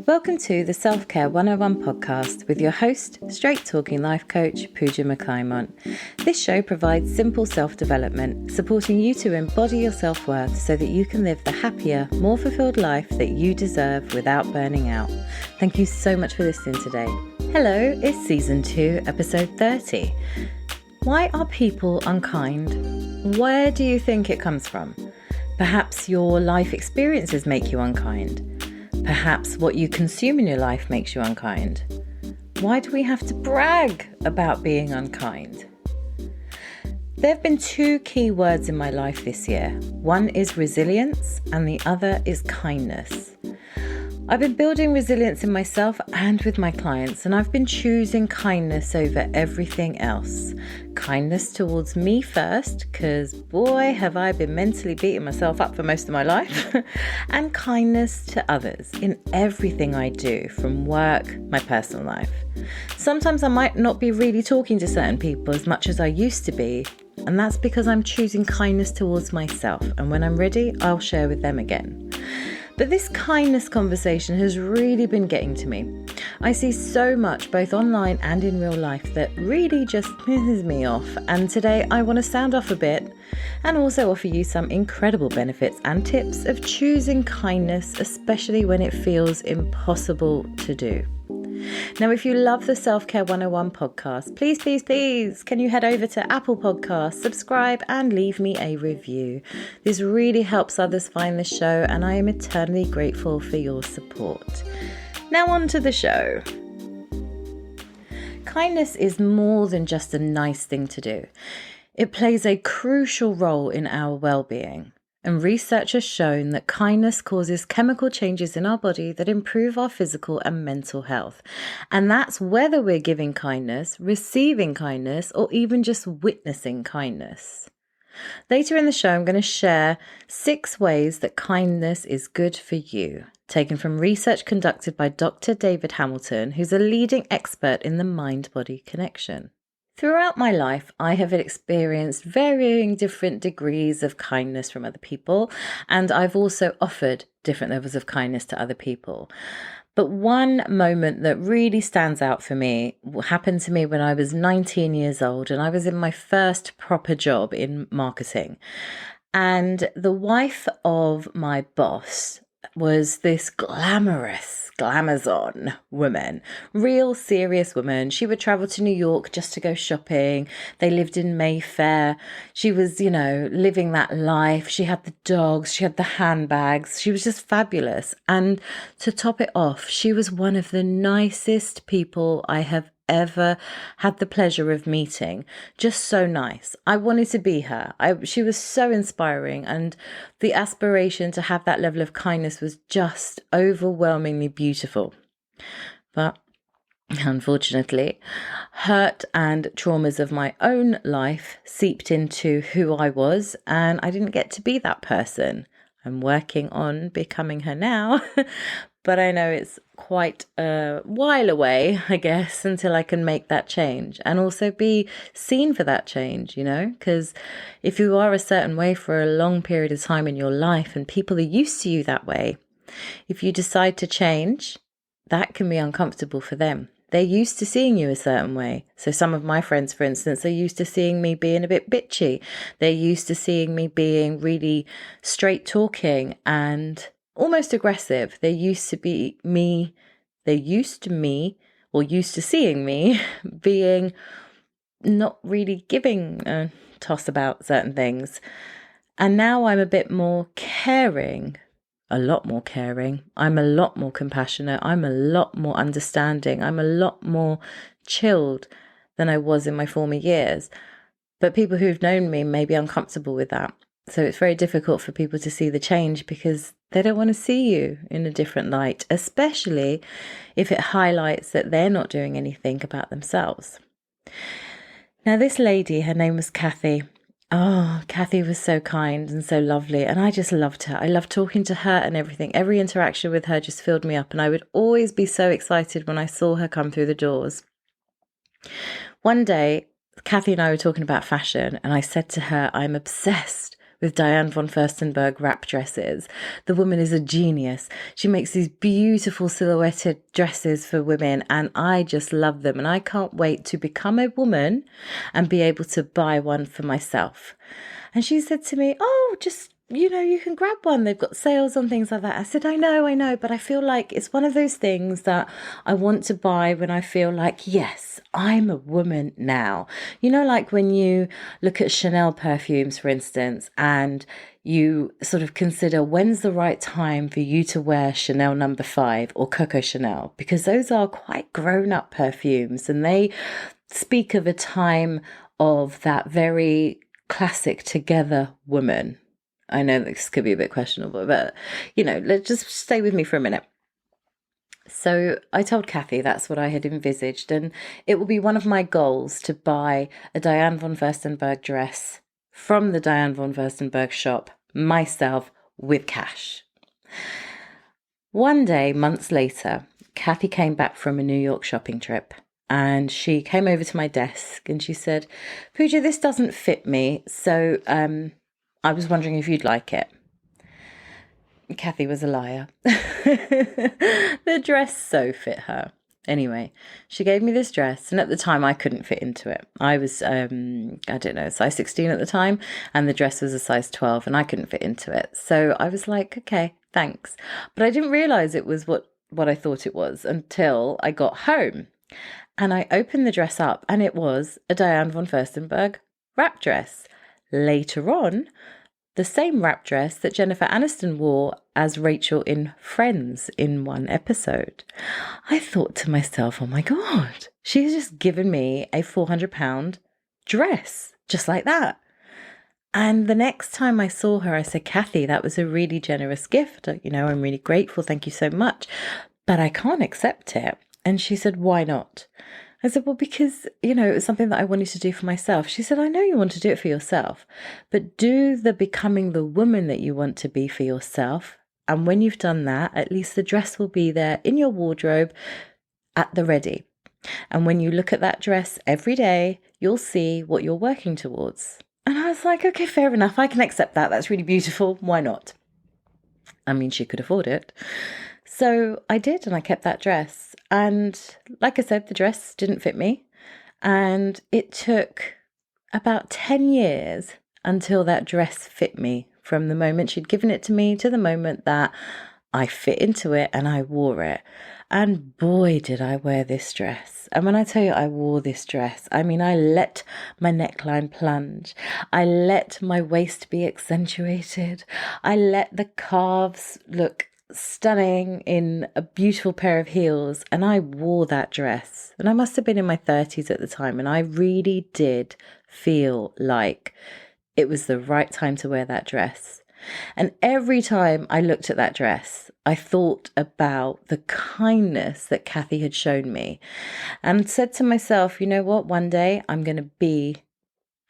Welcome to the Self-Care 101 podcast with your host, straight-talking life coach, Puja McClymont. This show provides simple self-development, supporting you to embody your self-worth so that you can live the happier, more fulfilled life that you deserve without burning out. Thank you so much for listening today. Hello, it's Season 2, Episode 30. Why are people unkind? Where do you think it comes from? Perhaps your life experiences make you unkind. Perhaps what you consume in your life makes you unkind. Why do we have to brag about being unkind? There have been two key words in my life this year. One is resilience and the other is kindness. I've been building resilience in myself and with my clients, and I've been choosing kindness over everything else. Kindness towards me first, because boy, have I been mentally beating myself up for most of my life, and kindness to others in everything I do, from work, my personal life. Sometimes I might not be really talking to certain people as much as I used to be, and that's because I'm choosing kindness towards myself, and when I'm ready, I'll share with them again. But this kindness conversation has really been getting to me. I see so much, both online and in real life, that really just pisses me off. And today I want to sound off a bit and also offer you some incredible benefits and tips of choosing kindness, especially when it feels impossible to do. Now, if you love the Self-Care 101 podcast, please, can you head over to Apple Podcasts, subscribe and leave me a review. This really helps others find the show and I am eternally grateful for your support. Now on to the show. Kindness is more than just a nice thing to do. It plays a crucial role in our well-being. And research has shown that kindness causes chemical changes in our body that improve our physical and mental health. And that's whether we're giving kindness, receiving kindness, or even just witnessing kindness. Later in the show, I'm going to share 6 ways that kindness is good for you, taken from research conducted by Dr. David Hamilton, who's a leading expert in the mind-body connection. Throughout my life, I have experienced varying different degrees of kindness from other people, and I've also offered different levels of kindness to other people. But one moment that really stands out for me happened to me when I was 19 years old, and I was in my first proper job in marketing. And the wife of my boss was this glamazon woman, real serious woman. She would travel to New York just to go shopping. They lived in Mayfair. She was, living that life. She had the dogs, she had the handbags. She was just fabulous. And to top it off, she was one of the nicest people I have ever had the pleasure of meeting. Just so nice. I wanted to be her. She was so inspiring, and the aspiration to have that level of kindness was just overwhelmingly beautiful. But unfortunately, hurt and traumas of my own life seeped into who I was, and I didn't get to be that person. I'm working on becoming her now, but I know it's quite a while away, I guess, until I can make that change and also be seen for that change, because if you are a certain way for a long period of time in your life and people are used to you that way, if you decide to change, that can be uncomfortable for them. They're used to seeing you a certain way. So some of my friends, for instance, are used to seeing me being a bit bitchy. They're used to seeing me being really straight talking and almost aggressive. They're used to seeing me being not really giving a toss about certain things. And now I'm a bit more caring. A lot more caring. I'm a lot more compassionate. I'm a lot more understanding. I'm a lot more chilled than I was in my former years. But people who've known me may be uncomfortable with that. So it's very difficult for people to see the change because they don't want to see you in a different light, especially if it highlights that they're not doing anything about themselves. Now, this lady, her name was Kathy. Oh, Kathy was so kind and so lovely, and I just loved her. I loved talking to her and everything. Every interaction with her just filled me up, and I would always be so excited when I saw her come through the doors. One day, Kathy and I were talking about fashion, and I said to her, I'm obsessed with Diane von Furstenberg wrap dresses. The woman is a genius. She makes these beautiful silhouetted dresses for women, and I just love them. And I can't wait to become a woman and be able to buy one for myself. And she said to me, oh, just, you can grab one. They've got sales on things like that. I said, I know, but I feel like it's one of those things that I want to buy when I feel like, yes, I'm a woman now. Like when you look at Chanel perfumes, for instance, and you sort of consider when's the right time for you to wear Chanel No. 5 or Coco Chanel, because those are quite grown-up perfumes and they speak of a time of that very classic together woman. I know this could be a bit questionable, but, let's just stay with me for a minute. So I told Kathy that's what I had envisaged, and it will be one of my goals to buy a Diane von Furstenberg dress from the Diane von Furstenberg shop myself with cash. One day, months later, Kathy came back from a New York shopping trip. And she came over to my desk and she said, Puja, this doesn't fit me, so I was wondering if you'd like it. Kathy was a liar. The dress so fit her. Anyway, she gave me this dress, and at the time I couldn't fit into it. I was, size 16 at the time, and the dress was a size 12, and I couldn't fit into it. So I was like, okay, thanks. But I didn't realize it was what I thought it was until I got home. And I opened the dress up and it was a Diane von Furstenberg wrap dress. Later on, the same wrap dress that Jennifer Aniston wore as Rachel in Friends in one episode. I thought to myself, oh my God, she's just given me a £400 dress, just like that. And the next time I saw her, I said, Kathy, that was a really generous gift. I'm really grateful. Thank you so much. But I can't accept it. And she said, why not? I said, well, because, it was something that I wanted to do for myself. She said, I know you want to do it for yourself, but do the becoming the woman that you want to be for yourself. And when you've done that, at least the dress will be there in your wardrobe at the ready. And when you look at that dress every day, you'll see what you're working towards. And I was like, okay, fair enough. I can accept that. That's really beautiful. Why not? I mean, she could afford it. So I did, and I kept that dress. And like I said, the dress didn't fit me. And it took about 10 years until that dress fit me, from the moment she'd given it to me to the moment that I fit into it and I wore it. And boy, did I wear this dress. And when I tell you I wore this dress, I mean, I let my neckline plunge. I let my waist be accentuated. I let the calves look stunning in a beautiful pair of heels, and I wore that dress. And I must have been in my 30s at the time, and I really did feel like it was the right time to wear that dress. And every time I looked at that dress, I thought about the kindness that Kathy had shown me, and said to myself, you know what, one day I'm going to be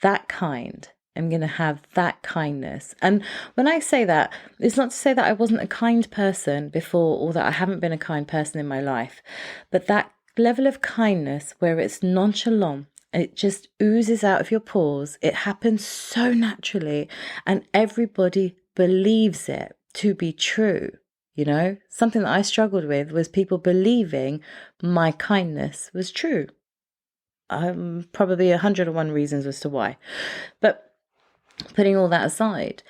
that kind. I'm going to have that kindness. And when I say that, it's not to say that I wasn't a kind person before, or that I haven't been a kind person in my life, but that level of kindness where it's nonchalant, it just oozes out of your pores. It happens so naturally, and everybody believes it to be true. Something that I struggled with was people believing my kindness was true. Probably 101 reasons as to why. But putting all that aside,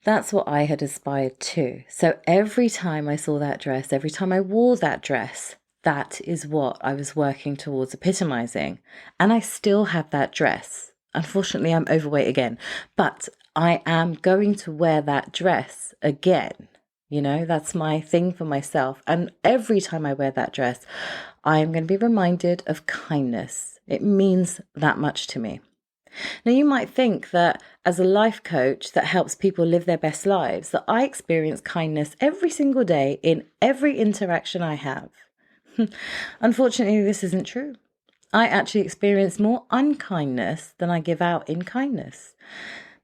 that's what I had aspired to. So every time I saw that dress, every time I wore that dress, that is what I was working towards epitomizing. And I still have that dress. Unfortunately, I'm overweight again, but I am going to wear that dress again. That's my thing for myself. And every time I wear that dress, I am going to be reminded of kindness. It means that much to me. Now, you might think that as a life coach that helps people live their best lives, that I experience kindness every single day in every interaction I have. Unfortunately, this isn't true. I actually experience more unkindness than I give out in kindness.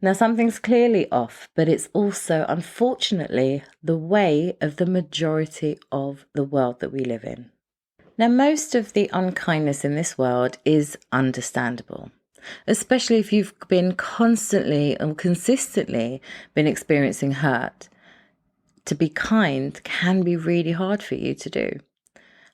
Now, something's clearly off, but it's also, unfortunately, the way of the majority of the world that we live in. Now, most of the unkindness in this world is understandable. especially if you've been constantly and consistently been experiencing hurt. To be kind can be really hard for you to do.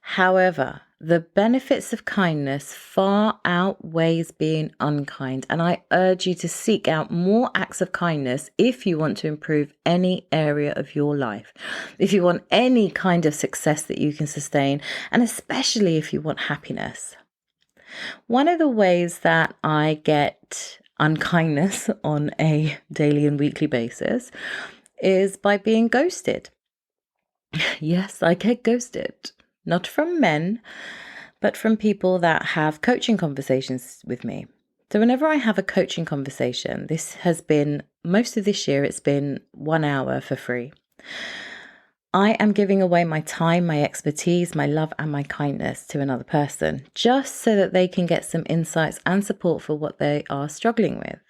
However, the benefits of kindness far outweighs being unkind, and I urge you to seek out more acts of kindness if you want to improve any area of your life, if you want any kind of success that you can sustain, and especially if you want happiness. One of the ways that I get unkindness on a daily and weekly basis is by being ghosted. Yes, I get ghosted. Not from men, but from people that have coaching conversations with me. So whenever I have a coaching conversation, this has been, most of this year, it's been 1 hour for free. I am giving away my time, my expertise, my love, and my kindness to another person, just so that they can get some insights and support for what they are struggling with.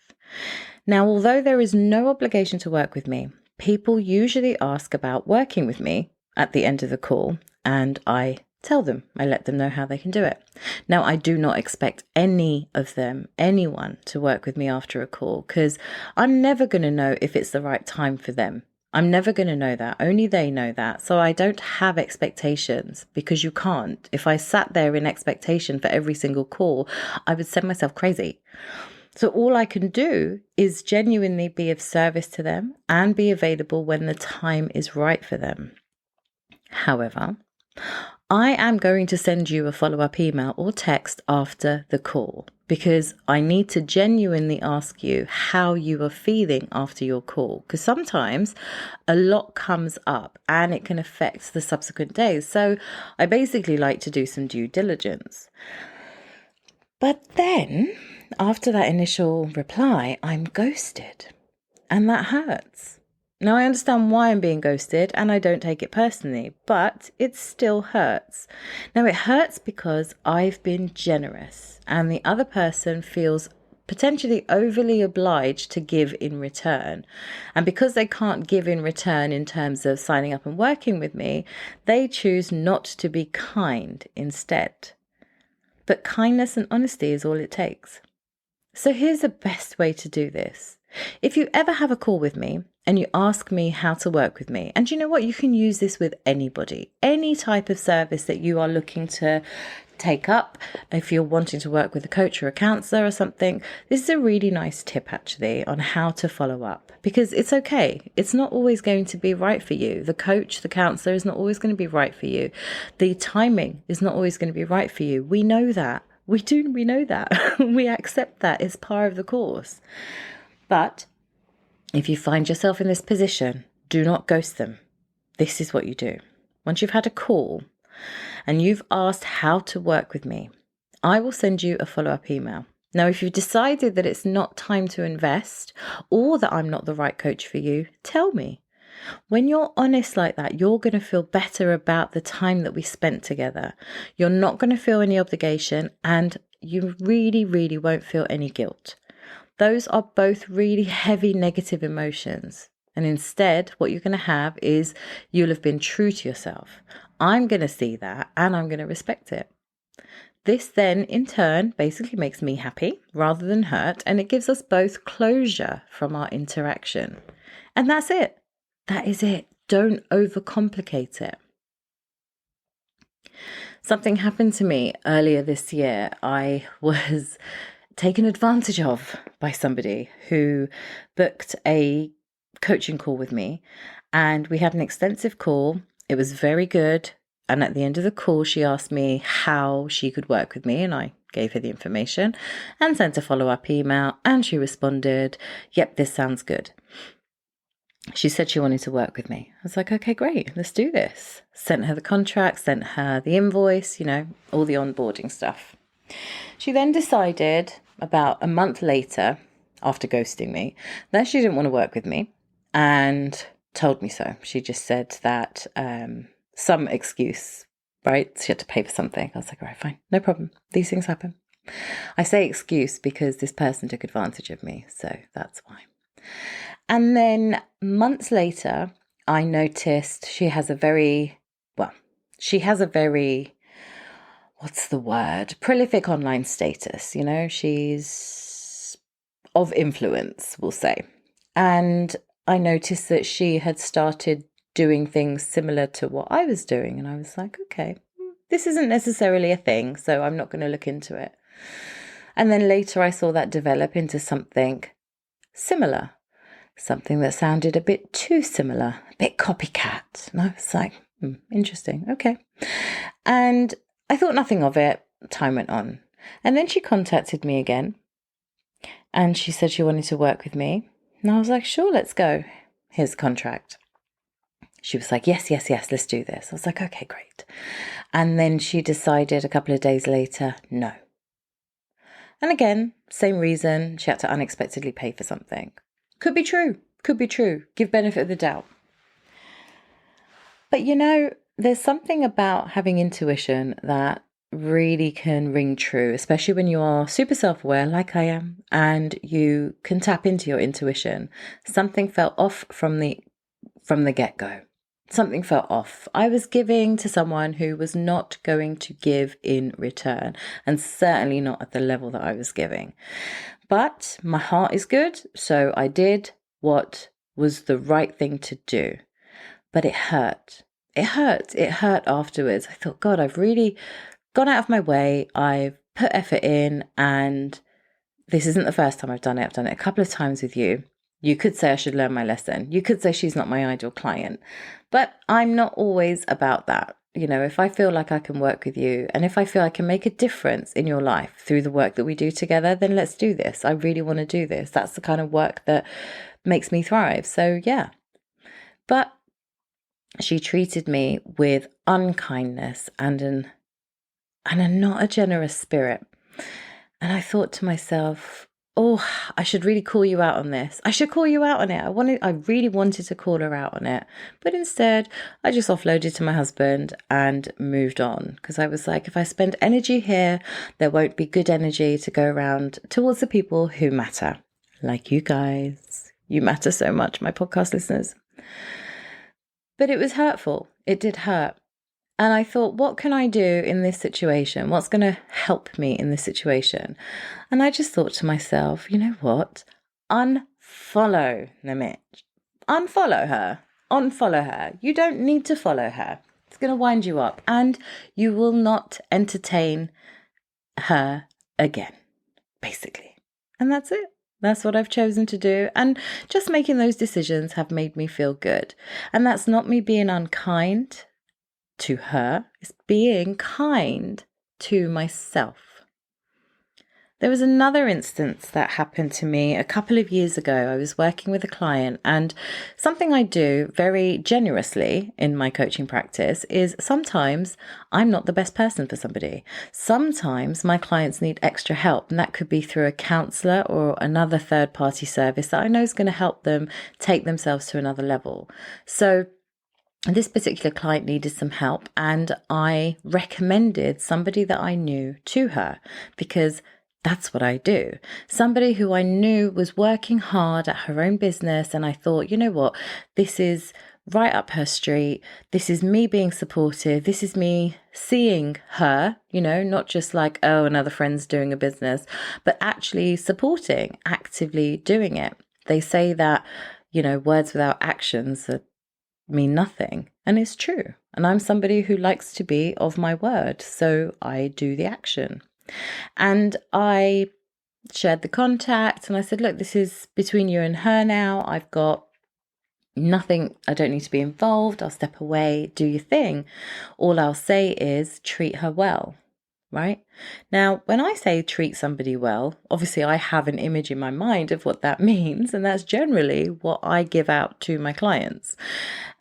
Now, although there is no obligation to work with me, people usually ask about working with me at the end of the call, and I tell them, I let them know how they can do it. Now, I do not expect any of them, anyone, to work with me after a call, because I'm never going to know if it's the right time for them. I'm never going to know that. Only they know that. So I don't have expectations, because you can't. If I sat there in expectation for every single call, I would send myself crazy. So all I can do is genuinely be of service to them and be available when the time is right for them. However, I am going to send you a follow-up email or text after the call, because I need to genuinely ask you how you are feeling after your call, because sometimes a lot comes up and it can affect the subsequent days. So I basically like to do some due diligence. But then after that initial reply, I'm ghosted, and that hurts. Now, I understand why I'm being ghosted, and I don't take it personally, but it still hurts. Now, it hurts because I've been generous, and the other person feels potentially overly obliged to give in return. And because they can't give in return in terms of signing up and working with me, they choose not to be kind instead. But kindness and honesty is all it takes. So here's the best way to do this. If you ever have a call with me and you ask me how to work with me, and you know what, you can use this with anybody, any type of service that you are looking to take up. If you're wanting to work with a coach or a counselor or something, this is a really nice tip actually on how to follow up, because it's okay. It's not always going to be right for you. The coach, the counselor is not always going to be right for you. The timing is not always going to be right for you. We know that. We know that. We accept that. It's part of the course. But if you find yourself in this position, do not ghost them. This is what you do. Once you've had a call and you've asked how to work with me, I will send you a follow-up email. Now, if you've decided that it's not time to invest or that I'm not the right coach for you, tell me. When you're honest like that, you're going to feel better about the time that we spent together. You're not going to feel any obligation, and you really, really won't feel any guilt. Those are both really heavy negative emotions. And instead, what you're going to have is you'll have been true to yourself. I'm going to see that and I'm going to respect it. This then, in turn, basically makes me happy rather than hurt, and it gives us both closure from our interaction. And that's it. That is it. Don't overcomplicate it. Something happened to me earlier this year. I was taken advantage of by somebody who booked a coaching call with me, and we had an extensive call. It was very good. And at the end of the call, she asked me how she could work with me, and I gave her the information and sent a follow-up email, and she responded, "Yep, this sounds good." She said she wanted to work with me. I was like, okay, great, let's do this. Sent her the contract, sent her the invoice, all the onboarding stuff. She then decided about a month later, after ghosting me, that she didn't want to work with me, and told me so. She just said that some excuse, right? She had to pay for something. I was like, all right, fine, no problem. These things happen. I say excuse because this person took advantage of me, so that's why. And then months later, I noticed she has a very, what's the word? Prolific online status. She's of influence, we'll say. And I noticed that she had started doing things similar to what I was doing. And I was like, okay, this isn't necessarily a thing, so I'm not going to look into it. And then later I saw that develop into something similar, something that sounded a bit too similar, a bit copycat. And I was like, interesting, okay. And I thought nothing of it. Time went on. And then she contacted me again. And she said she wanted to work with me. And I was like, sure, let's go. Here's the contract. She was like, yes, let's do this. I was like, okay, great. And then she decided a couple of days later, no. And again, same reason, she had to unexpectedly pay for something. Could be true. Give benefit of the doubt. But there's something about having intuition that really can ring true, especially when you are super self-aware like I am, and you can tap into your intuition. Something felt off from the get-go. Something felt off. I was giving to someone who was not going to give in return, and certainly not at the level that I was giving. But my heart is good, so I did what was the right thing to do. But it hurt. It hurt afterwards. I thought, God, I've really gone out of my way. I've put effort in, and this isn't the first time I've done it. I've done it a couple of times with you. You could say I should learn my lesson. You could say she's not my ideal client. But I'm not always about that. If I feel like I can work with you, and if I feel I can make a difference in your life through the work that we do together, then let's do this. I really want to do this. That's the kind of work that makes me thrive. So yeah. But she treated me with unkindness and a not a generous spirit. And I thought to myself, oh, I should really call you out on this. I should call you out on it. I really wanted to call her out on it. But instead, I just offloaded to my husband and moved on. Because I was like, if I spend energy here, there won't be good energy to go around towards the people who matter. Like you guys. You matter so much, my podcast listeners. But it was hurtful. It did hurt. And I thought, what can I do in this situation? What's going to help me in this situation? And I just thought to myself, you know what? Unfollow Namit. Unfollow her. You don't need to follow her. It's going to wind you up, and you will not entertain her again, basically. And that's it. That's what I've chosen to do. And just making those decisions have made me feel good. And that's not me being unkind to her, it's being kind to myself. There was another instance that happened to me a couple of years ago. I was working with a client, and something I do very generously in my coaching practice is sometimes I'm not the best person for somebody. Sometimes my clients need extra help, and that could be through a counselor or another third-party service that I know is going to help them take themselves to another level. So this particular client needed some help, and I recommended somebody that I knew to her because that's what I do. Somebody who I knew was working hard at her own business, and I thought, you know what, this is right up her street. This is me being supportive. This is me seeing her, not just like, oh, another friend's doing a business, but actually supporting, actively doing it. They say that, words without actions mean nothing. And it's true. And I'm somebody who likes to be of my word. So I do the action. And I shared the contact, and I said, look, this is between you and her now. I've got nothing. I don't need to be involved. I'll step away, do your thing. All I'll say is treat her well. Right? Now, when I say treat somebody well, obviously I have an image in my mind of what that means, and that's generally what I give out to my clients.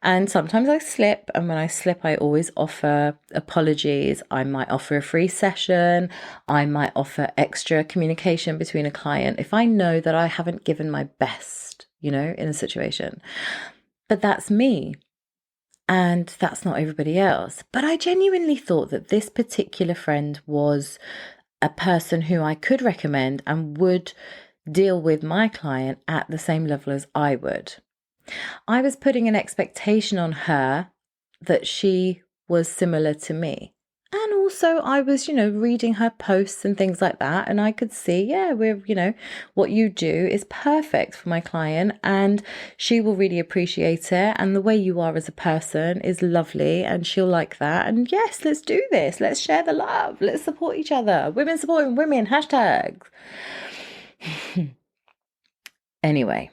And sometimes I slip, and when I slip, I always offer apologies. I might offer a free session. I might offer extra communication between a client if I know that I haven't given my best, in a situation. But that's me. And that's not everybody else. But I genuinely thought that this particular friend was a person who I could recommend and would deal with my client at the same level as I would. I was putting an expectation on her that she was similar to me. And also I was, reading her posts and things like that. And I could see, what you do is perfect for my client and she will really appreciate it. And the way you are as a person is lovely and she'll like that. And yes, let's do this. Let's share the love. Let's support each other. Women supporting women, hashtags. Anyway,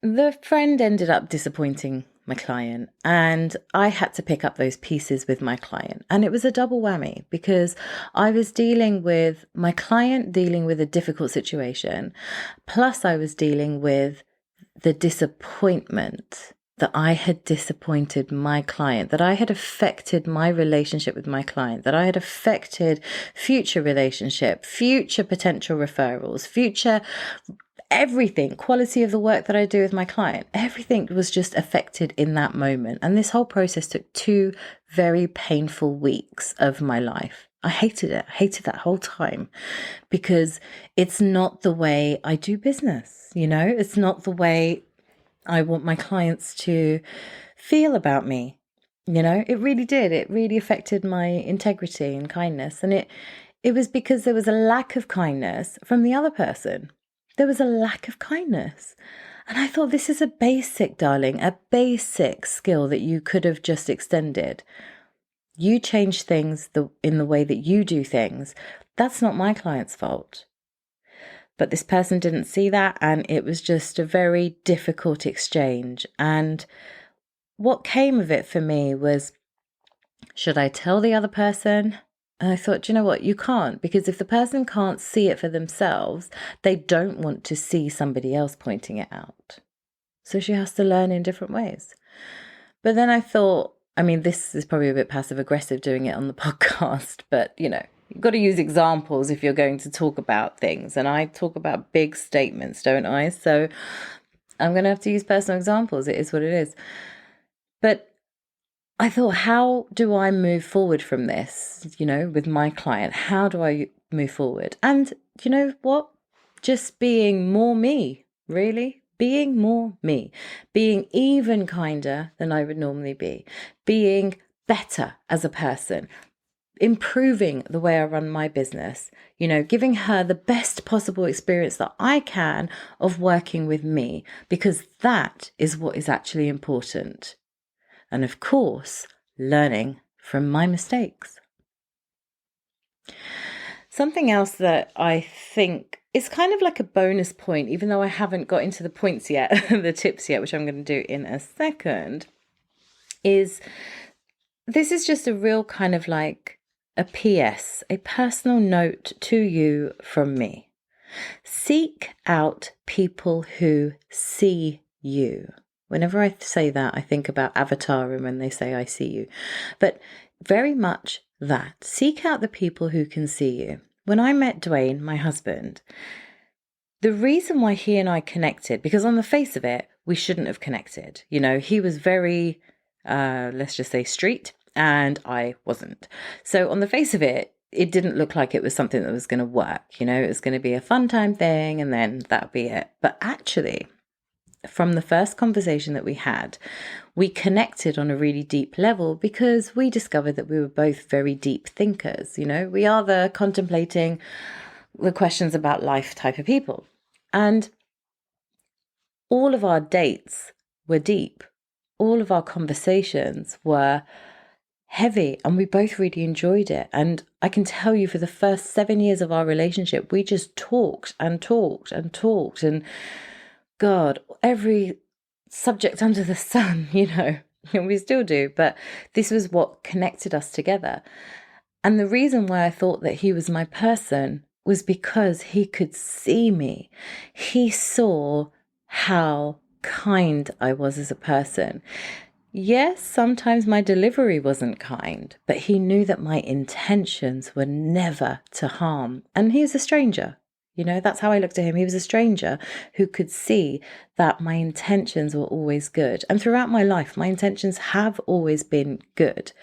the friend ended up disappointing my client and I had to pick up those pieces with my client. And it was a double whammy because I was dealing with my client dealing with a difficult situation. Plus I was dealing with the disappointment that I had disappointed my client, that I had affected my relationship with my client, that I had affected future relationship, future potential referrals, future everything, quality of the work that I do with my client, everything was just affected in that moment. And this whole process took 2 very painful weeks of my life. I hated it. I hated that whole time because it's not the way I do business. It's not the way I want my clients to feel about me. It really did. It really affected my integrity and kindness. And it was because there was a lack of kindness from the other person. There was a lack of kindness. And I thought, this is a basic, darling, a basic skill that you could have just extended. You change things in the way that you do things. That's not my client's fault. But this person didn't see that, and it was just a very difficult exchange. And what came of it for me was, should I tell the other person? And I thought, you know what, you can't, because if the person can't see it for themselves, they don't want to see somebody else pointing it out. So she has to learn in different ways. But then I thought, this is probably a bit passive aggressive doing it on the podcast, but you've got to use examples if you're going to talk about things. And I talk about big statements, don't I? So I'm going to have to use personal examples. It is what it is. But I thought, how do I move forward from this, with my client? How do I move forward? And you know what? Just being more me, really. Being more me. Being even kinder than I would normally be. Being better as a person. Improving the way I run my business. Giving her the best possible experience that I can of working with me. Because that is what is actually important. And of course, learning from my mistakes. Something else that I think is kind of like a bonus point, even though I haven't got into the points yet, the tips yet, which I'm going to do in a second, is this is just a real kind of like a PS, a personal note to you from me. Seek out people who see you. Whenever I say that, I think about Avatar and when they say, I see you. But very much that. Seek out the people who can see you. When I met Dwayne, my husband, the reason why he and I connected, because on the face of it, we shouldn't have connected. He was very, let's just say street, and I wasn't. So on the face of it, it didn't look like it was something that was going to work. It was going to be a fun time thing and then that'd be it. But actually, from the first conversation that we had, we connected on a really deep level because we discovered that we were both very deep thinkers. We are the contemplating the questions about life type of people. And all of our dates were deep. All of our conversations were heavy and we both really enjoyed it. And I can tell you, for the first 7 years of our relationship, we just talked and talked and talked. And God, every subject under the sun, and we still do, but this was what connected us together. And the reason why I thought that he was my person was because he could see me. He saw how kind I was as a person. Yes, sometimes my delivery wasn't kind, but he knew that my intentions were never to harm. And he was a stranger. That's how I looked at him. He was a stranger who could see that my intentions were always good. And throughout my life, my intentions have always been good.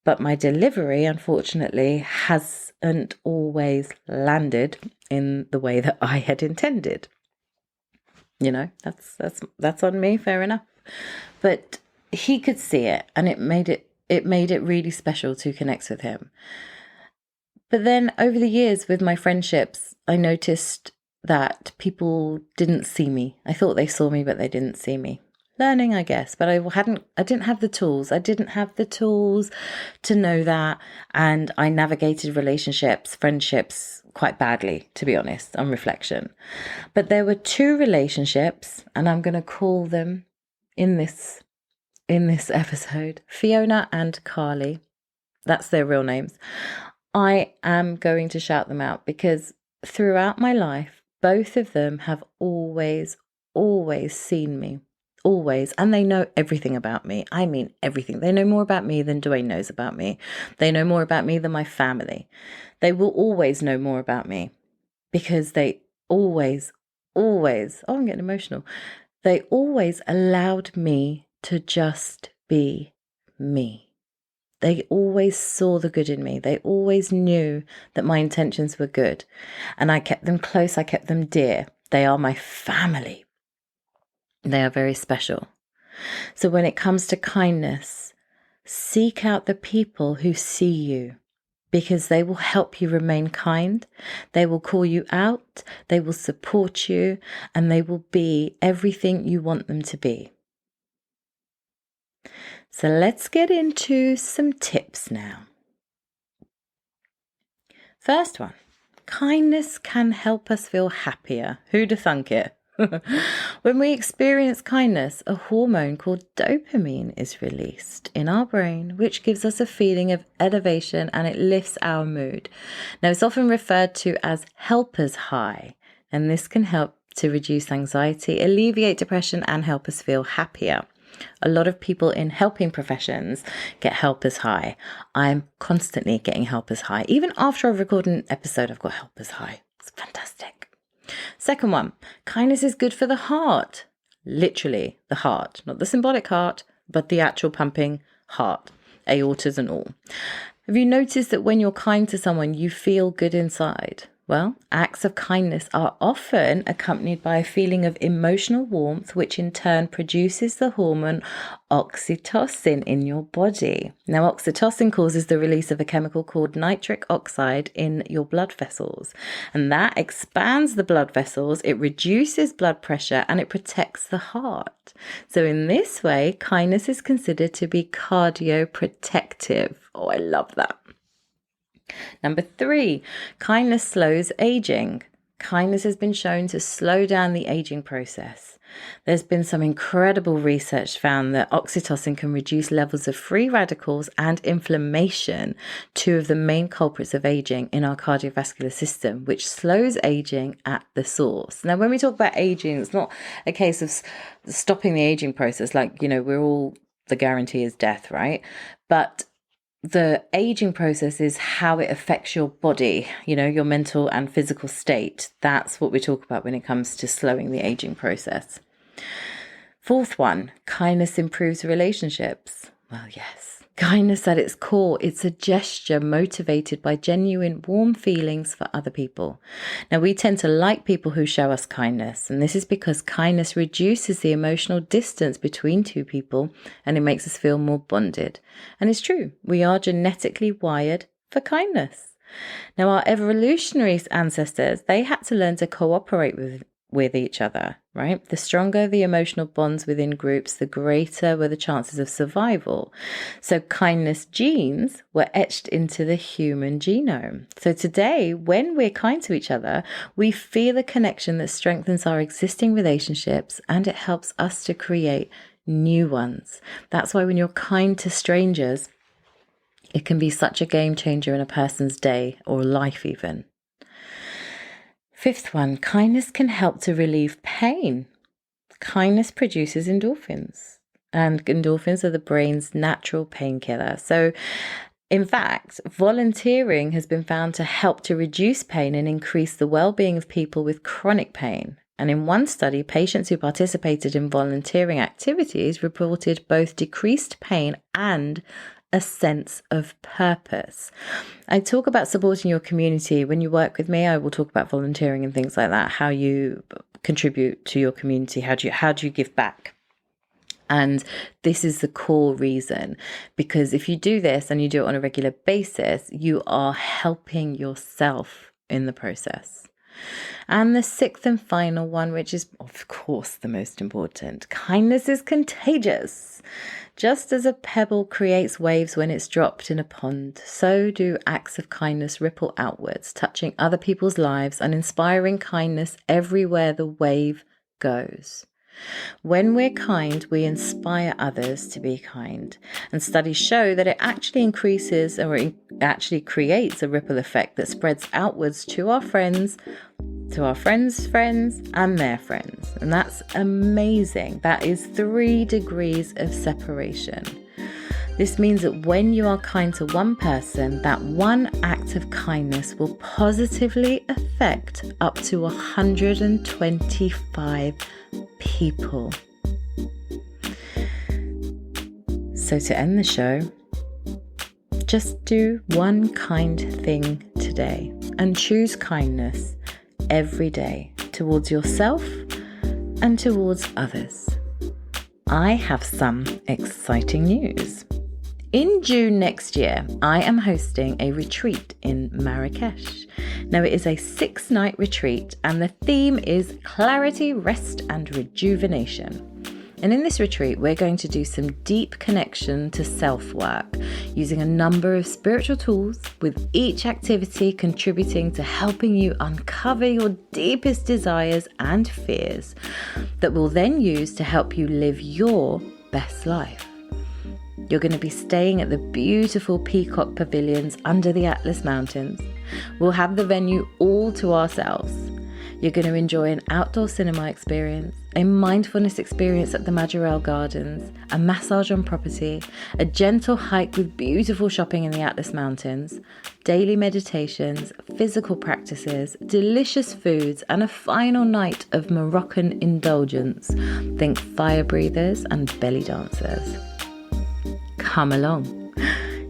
But my delivery, unfortunately, hasn't always landed in the way that I had intended. That's on me, fair enough. But he could see it, and it it made it really special to connect with him. But then over the years with my friendships, I noticed that people didn't see me. I thought they saw me, but they didn't see me. Learning, I guess, but I didn't have the tools. I didn't have the tools to know that. And I navigated relationships, friendships quite badly, to be honest, on reflection. But there were 2 relationships, and I'm going to call them in this episode, Fiona and Carly. That's their real names. I am going to shout them out because throughout my life, both of them have always seen me. Always. And they know everything about me. I mean, everything. They know more about me than Dwayne knows about me. They know more about me than my family. They will always know more about me because they always, oh, I'm getting emotional. They always allowed me to just be me. They always saw the good in me. They always knew that my intentions were good. And I kept them close. I kept them dear. They are my family. They are very special. So when it comes to kindness, seek out the people who see you because they will help you remain kind. They will call you out. They will support you and they will be everything you want them to be. So let's get into some tips now. First one, kindness can help us feel happier. Who'd have thunk it? When we experience kindness, a hormone called dopamine is released in our brain, which gives us a feeling of elevation and it lifts our mood. Now, it's often referred to as helper's high, and this can help to reduce anxiety, alleviate depression, and help us feel happier. A lot of people in helping professions get helper's high. I'm constantly getting helper's high. Even after I've recorded an episode, I've got helper's high. It's fantastic. Second one, kindness is good for the heart. Literally the heart, not the symbolic heart, but the actual pumping heart, aortas and all. Have you noticed that when you're kind to someone, you feel good inside? Well, acts of kindness are often accompanied by a feeling of emotional warmth, which in turn produces the hormone oxytocin in your body. Now, oxytocin causes the release of a chemical called nitric oxide in your blood vessels, and that expands the blood vessels, it reduces blood pressure, and it protects the heart. So in this way, kindness is considered to be cardioprotective. Oh, I love that. Number 3, kindness slows aging. Kindness has been shown to slow down the aging process. There's been some incredible research found that oxytocin can reduce levels of free radicals and inflammation, 2 of the main culprits of aging in our cardiovascular system, which slows aging at the source. Now, when we talk about aging, it's not a case of stopping the aging process. Like, we're all, the guarantee is death, right? But the aging process is how it affects your body, your mental and physical state. That's what we talk about when it comes to slowing the aging process. 4th one, kindness improves relationships. Well, yes. Kindness at its core, it's a gesture motivated by genuine warm feelings for other people. Now, we tend to like people who show us kindness, and this is because kindness reduces the emotional distance between 2 people and it makes us feel more bonded. And it's true, we are genetically wired for kindness. Now, our evolutionary ancestors, they had to learn to cooperate with each other, right? The stronger the emotional bonds within groups, the greater were the chances of survival. So kindness genes were etched into the human genome. So today, when we're kind to each other, we feel a connection that strengthens our existing relationships and it helps us to create new ones. That's why when you're kind to strangers, it can be such a game changer in a person's day or life even. 5th one, kindness can help to relieve pain. Kindness produces endorphins, and endorphins are the brain's natural painkiller. So, in fact, volunteering has been found to help to reduce pain and increase the well-being of people with chronic pain. And in one study, patients who participated in volunteering activities reported both decreased pain and a sense of purpose. I talk about supporting your community. When you work with me, I will talk about volunteering and things like that, how you contribute to your community, how do you give back. And this is the core reason, because if you do this and you do it on a regular basis, you are helping yourself in the process. And the sixth and final one, which is of course the most important, kindness is contagious. Just as a pebble creates waves when it's dropped in a pond, so do acts of kindness ripple outwards, touching other people's lives and inspiring kindness everywhere the wave goes. When we're kind, we inspire others to be kind. And studies show that it actually increases, or it actually creates a ripple effect that spreads outwards to our friends' friends, and their friends. And that's amazing. That is 3 degrees of separation. This means that when you are kind to one person, that one act of kindness will positively affect up to 125 people. So to end the show, just do one kind thing today and choose kindness every day towards yourself and towards others. I have some exciting news. In June next year, I am hosting a retreat in Marrakesh. Now, it is a 6-night retreat and the theme is clarity, rest and rejuvenation. And in this retreat, we're going to do some deep connection to self-work using a number of spiritual tools, with each activity contributing to helping you uncover your deepest desires and fears that we'll then use to help you live your best life. You're going to be staying at the beautiful Peacock Pavilions under the Atlas Mountains. We'll have the venue all to ourselves. You're going to enjoy an outdoor cinema experience, a mindfulness experience at the Majorelle Gardens, a massage on property, a gentle hike with beautiful shopping in the Atlas Mountains, daily meditations, physical practices, delicious foods, and a final night of Moroccan indulgence. Think fire breathers and belly dancers. Come along.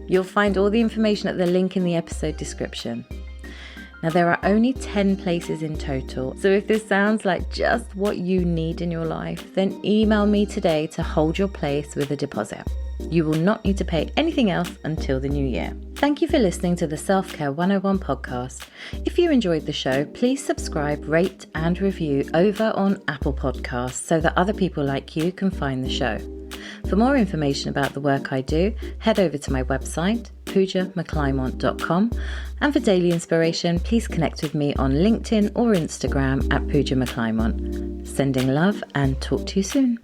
You'll find all the information at the link in the episode description. Now, there are only 10 places in total, so if this sounds like just what you need in your life, then email me today to hold your place with a deposit. You will not need to pay anything else until the new year. Thank you for listening to the Self-Care 101 podcast. If you enjoyed the show, please subscribe, rate and review over on Apple Podcasts so that other people like you can find the show. For more information about the work I do, head over to my website, PujaMcClymont.com, and for daily inspiration, please connect with me on LinkedIn or Instagram at Puja McClymont. Sending love and talk to you soon.